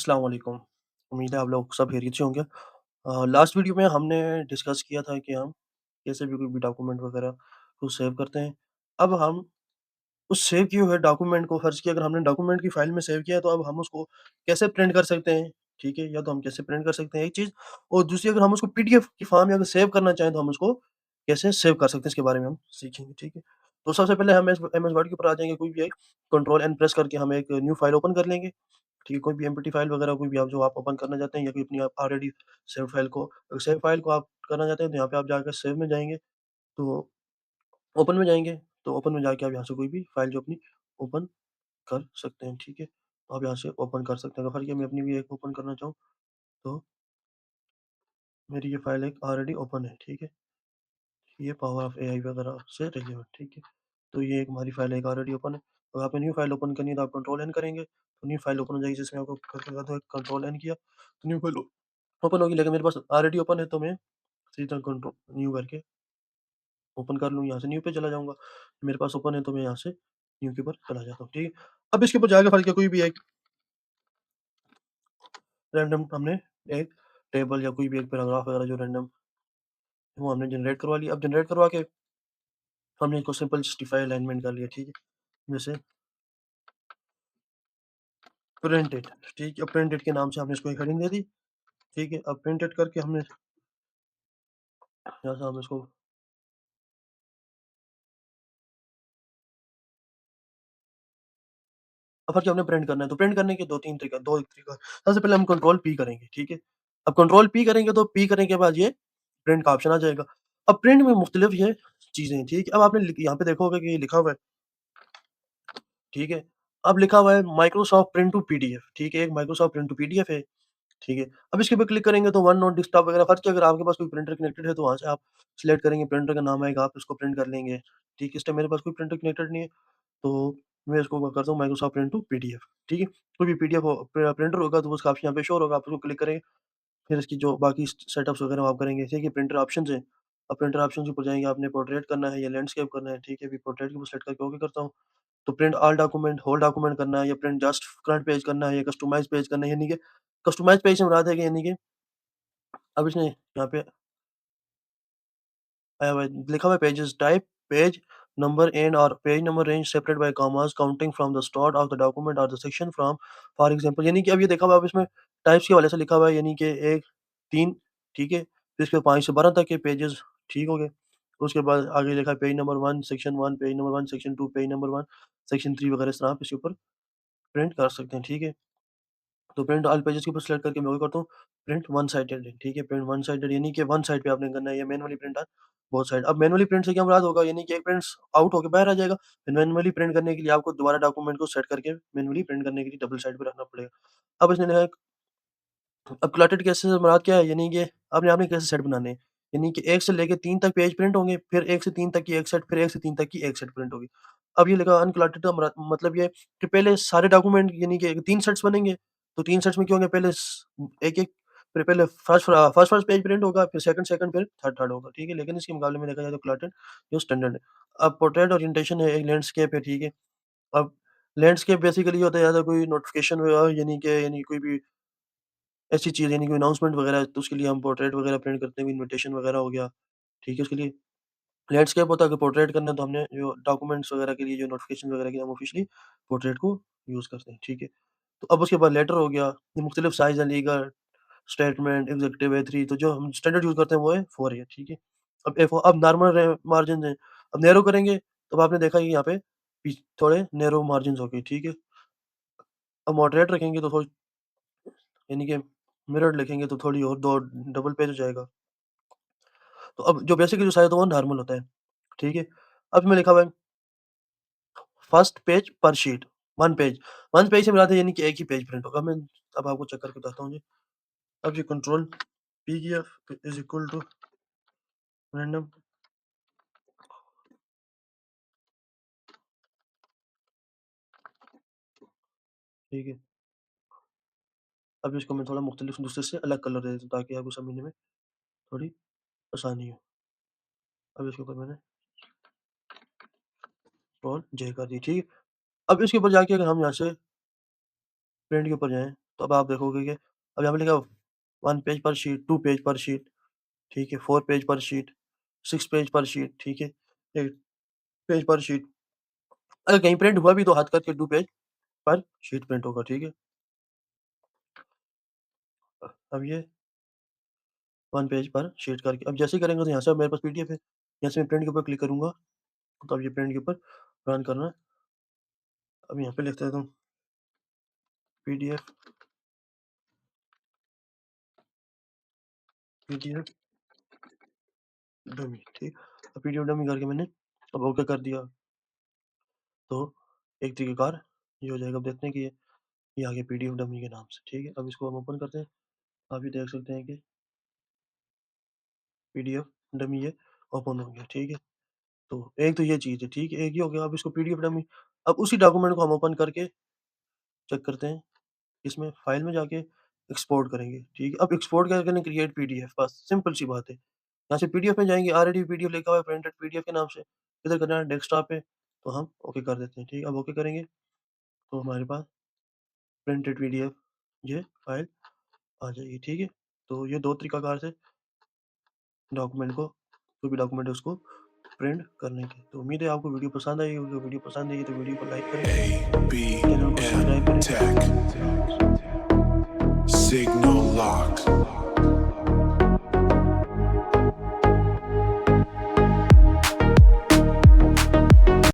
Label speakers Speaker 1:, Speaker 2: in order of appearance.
Speaker 1: अस्सलाम वालेकुम। उम्मीद है आप लोग सब खैरियत से होंगे। लास्ट वीडियो में हमने डिस्कस किया था कि हम कैसे भी कोई भी डॉक्यूमेंट वगैरह को सेव करते हैं। अब हम उस सेव किए हुए डॉक्यूमेंट को फ़र्ज़ किया अगर हमने डॉक्यूमेंट की फ़ाइल में सेव किया है तो अब हम उसको कैसे प्रिंट कर सकते हैं, ठीक है? या तो हम कैसे प्रिंट कर सकते हैं एक चीज़ और दूसरी अगर हम उसको पीडीएफ की फ़ॉर्म में अगर सेव करना चाहें तो हम उसको कैसे सेव कर सकते हैं इसके बारे में हम सीखेंगे, ठीक है? तो सबसे पहले हम एमएस वर्ड के ऊपर आ जाएँगे कोई भी एक कंट्रोल एन प्रेस करके हम एक न्यू फ़ाइल ओपन कर लेंगे। ठीक है, कोई भी एमपीटी फाइल वगैरह कोई भी आप जो आप ओपन करना चाहते हैं या कोई अपनी आप ऑलरेडी सेव फाइल को आप करना चाहते हैं तो यहाँ पे आप जाकर सेव में जाएँगे, तो ओपन में जाएँगे, तो ओपन में जाके आप यहाँ से कोई भी फाइल जो अपनी ओपन कर सकते हैं, ठीक है? तो आप यहाँ से ओपन कर सकते हैं, तो फ़र्ज़ है मैं अपनी भी एक ओपन करना चाहूँ, तो मेरी ये फाइल एक ऑलरेडी ओपन है, ठीक है? ये पावर ऑफ एआई वगैरह से रिलेवेंट, ठीक है? तो ये एक हमारी फाइल एक ऑलरेडी ओपन है, तो आपने न्यू फाइल ओपन करनी है तो आप कंट्रोल एन करेंगे, तो न्यू फाइल ओपन हो जाएगी जिसमें आपको करके बता दूँ कंट्रोल एन किया, तो न्यू फाइल ओपन होगी लेकिन मेरे पास ऑलरेडी ओपन है तो मैं सीधा कंट्रोल न्यू करके ओपन कर लूँ, यहाँ से न्यू पे चला जाऊँगा। मेरे पास ओपन है तो मैं यहाँ से न्यू के ऊपर चला जाता हूँ, ठीक है? अब इसके ऊपर जाके फ़र्ज़ किया कोई भी एक रैंडम हमने एक टेबल या कोई भी एक पैराग्राफ वगैरह जो रैंडम वो हमने जनरेट करवा लिया। अब जनरेट करवा के हमने इसको सिंपल जस्टिफाई अलाइनमेंट कर लिया, ठीक है? जैसे प्रिंटेड, ठीक है? प्रिंटेड के नाम से हमने इसको एक हेडिंग दे दी, ठीक है? अब प्रिंटेड करके हमने यहाँ से हम इसको अब फ़र्ज़ हमने प्रिंट करना है, तो प्रिंट करने के 2 तरीका सबसे पहले हम कंट्रोल पी करेंगे, ठीक है? अब कंट्रोल पी करेंगे तो पी करने के बाद ये प्रिंट का ऑप्शन आ जाएगा। अब प्रिंट में मुख्तलिफ ये चीज़ें हैं, ठीक है? अब आपने यहाँ पे देखा होगा कि ये लिखा हुआ है, ठीक है? अब लिखा हुआ है माइक्रोसॉफ्ट प्रिंट टू पीडीएफ, ठीक है? एक माइक्रोसॉफ्ट प्रिंट टू पीडीएफ है, ठीक है? अब इसके ऊपर क्लिक करेंगे तो वन नोट डेस्कटॉप वगैरह फ़र्ज़ अगर आपके पास कोई प्रिंटर कनेक्टेड है तो वहाँ से आप सिलेक्ट करेंगे, प्रिंटर का नाम आएगा, आप इसको प्रिंट कर लेंगे, ठीक है? इस टाइम मेरे पास कोई प्रिंटर कनेक्टेड नहीं है। तो मैं इसको करता हूँ माइक्रोसॉफ्ट प्रिंट टू पीडीएफ, ठीक है? कोई भी पीडीएफ प्रिंटर होगा तो उसका ऑप्शन यहाँ पे शो होगा, आप उसको क्लिक करेंगे, फिर इसकी जो बाकी सेटअप्स वगैरह वो आप करेंगे, ठीक है? प्रिंटर ऑप्शंस हैं, अब प्रिंटर ऑप्शंस के ऊपर जाएँगे, आपने पोर्ट्रेट करना है या लैंडस्केप करना है, ठीक है? अभी पोर्ट्रेट के ऊपर सेलेक्ट करके ओके करता हूँ, तो print all document, whole document करना है या प्रिंट जस्ट करंट पेज करना है या कस्टमाइज़ पेज करना है, यानी कि कस्टमाइज़ पेज से मुराद है कि यानी कि अब इसने यहाँ पे आया हुआ है, लिखा हुआ है pages type, page number and और page number range separate by commas counting from the start of the document और the section from for example यानी कि अब ये देखा हुआ है अब इसमें टाइप्स के हवाले से लिखा हुआ है यानी कि 1, 3 ठीक है? फिर इसके 5 से 12 तक के पेजेस ठीक हो गए। उसके बाद आगे लिखा है page number 1 section 1 page number 1 section 2 page number 1 section 3 वगैरह इस तरह आप इसके ऊपर प्रिंट कर सकते हैं, ठीक है? तो प्रिंट ऑल पेजेस के ऊपर सेलेक्ट करके मैं वो करता हूँ प्रिंट वन साइडेड ठीक है? प्रिंट वन साइडेड यानी कि वन साइड पे आपने करना है या manually print on both side. अब मैनुअली प्रिंट से क्या मुराद होगा यानी कि एक प्रिंट्स आउट होके बाहर आ जाएगा। फिर मैनुअली प्रिंट करने के लिए आपको दोबारा डॉक्यूमेंट को सेट करके मैनुअली प्रिंट करने के लिए डबल साइड पे रखना पड़ेगा। अब इसने लिखा है अब क्लटेड केसेज़ से मुराद क्या है? यानी कि आपने आपने कैसे सेट बनाने हैं। यानी कि 1 से लेके 3 तक पेज प्रिंट होंगे, फिर 1 से 3 तक की एक सेट, फिर 1 से 3 तक की एक सेट प्रिंट होगी। अब ये लिखा अनक्लटेड का मतलब ये है कि पहले सारे डॉक्यूमेंट यानी कि 3 सेट्स बनेंगे, तो 3 सेट्स में क्या होंगे पहले एक-एक फिर पहले फर्स्ट पेज प्रिंट होगा, फिर सेकंड फिर थर्ड होगा, ठीक है? लेकिन इसके मुकाबले में देखा जाए तो क्लटेड जो स्टैंडर्ड है। अब पोर्ट्रेट ओरिएंटेशन है, एक लैंडस्केप है, ठीक है? अब लैंडस्केप बेसिकली ये होता है या तो कोई नोटिफ़िकेशन वगैरह यानी कोई भी ऐसी चीज़ यानी कोई अनाउंसमेंट वगैरह है, तो उसके लिए हम पोर्ट्रेट वगैरह प्रिंट करते हैं, इन्विटेशन वगैरह हो गया, ठीक है? उसके लिए लैंडस्केप होता है कि पोर्ट्रेट करना है तो हमने जो डॉक्यूमेंट्स वगैरह के लिए जो नोटिफ़िकेशन वगैरह के लिए हम ऑफ़िशियली पोर्ट्रेट को यूज़ करते हैं, ठीक है? तो अब उसके बाद लेटर हो गया, ये मुख्तलिफ साइज़ है लीगल, स्टेटमेंट, एग्ज़ीक्यूटिव A3 तो जो हम स्टैंडर्ड यूज़ करते हैं वो है 4 है, ठीक है? अब A4 अब नॉर्मल मार्जिन है, अब नैरो करेंगे तब आपने देखा कि यहाँ पे थोड़े नैरो मार्जिन्स हो गए, ठीक है? अब मॉडरेट रखेंगे तो यानी कि मिरर्ड लिखेंगे तो थोड़ी और 2 डबल पेज हो जाएगा। तो अब जो बेसिकली जो साइज़ होता है वो नॉर्मल होता है, ठीक है? अब इसमें लिखा हुआ है फर्स्ट पेज पर शीट, 1 पेज, 1 पेज से मुराद है यानी कि एक ही पेज प्रिंट होगा। मैं अब आपको चेक करके बताता हूँ जी। अब ये control PDF is equal to random ठीक है। अब इसको मैं थोड़ा मुख्तलिफ दूसरे से अलग कलर दे देता हूँ ताकि आपको समझने में थोड़ी आसानी हो। अब इसके ऊपर मैंने कंट्रोल जे कर दी, ठीक है? अब इसके ऊपर जाके अगर हम यहाँ से प्रिंट के ऊपर जाएँ तो अब आप देखोगे कि अब यहाँ पे लिखा है 1 पेज पर शीट, 2 पेज पर शीट, ठीक है, 4 पेज पर शीट, 6 पेज पर शीट, ठीक है, 8 पेज पर शीट। अगर कहीं प्रिंट हुआ भी तो हाथ करके 2 पेज पर शीट प्रिंट होगा, ठीक है। अब ये 1 पेज पर शीट करके अब जैसे ही करेंगे तो यहाँ से अब मेरे पास पीडीएफ है। यहाँ से मैं प्रिंट के ऊपर क्लिक करूँगा, तो अब ये प्रिंट के ऊपर रन करना है। अब यहाँ पे लिख देता हूँ पीडीएफ पीडीएफ डमी, ठीक। अब पीडीएफ डमी करके मैंने अब ओके कर दिया, तो एक तरीकेकार ये हो जाएगा। अब देखते हैं कि ये आ गया पीडीएफ डमी के नाम से, ठीक है। अब इसको हम ओपन करते हैं। आप ये देख सकते हैं कि पीडीएफ डमी ये ओपन हो गया, ठीक है। तो एक तो ये चीज़ है, ठीक है। एक ये हो गया, अब इसको पीडीएफ डमी अब उसी डॉक्यूमेंट को हम ओपन करके चेक करते हैं। इसमें फाइल में जाके एक्सपोर्ट करेंगे, ठीक है। अब एक्सपोर्ट क्या करना है, क्रिएट पीडीएफ, बस सिंपल सी बात है। यहाँ से पीडीएफ में जाएँगे, ऑलरेडी पीडीएफ लिखा हुआ है प्रिंटेड पीडीएफ के नाम से। इधर करना है डेस्कटॉप पे, तो हम ओके कर देते हैं, ठीक है। अब ओके करेंगे तो हमारे पास प्रिंटेड पीडीएफ ये फाइल आ जाएगी, ठीक है। तो ये 2 तरीकाकार से डॉक्यूमेंट को जो भी डॉक्यूमेंट है उसको प्रिंट करने के। तो उम्मीद है आपको वीडियो पसंद आई होगी। वीडियो पसंद आई है तो वीडियो को लाइक करें, चैनल को सब्सक्राइब
Speaker 2: ABM
Speaker 1: करें।
Speaker 2: Tech
Speaker 1: खुदा हाफ़िज़।
Speaker 2: Signal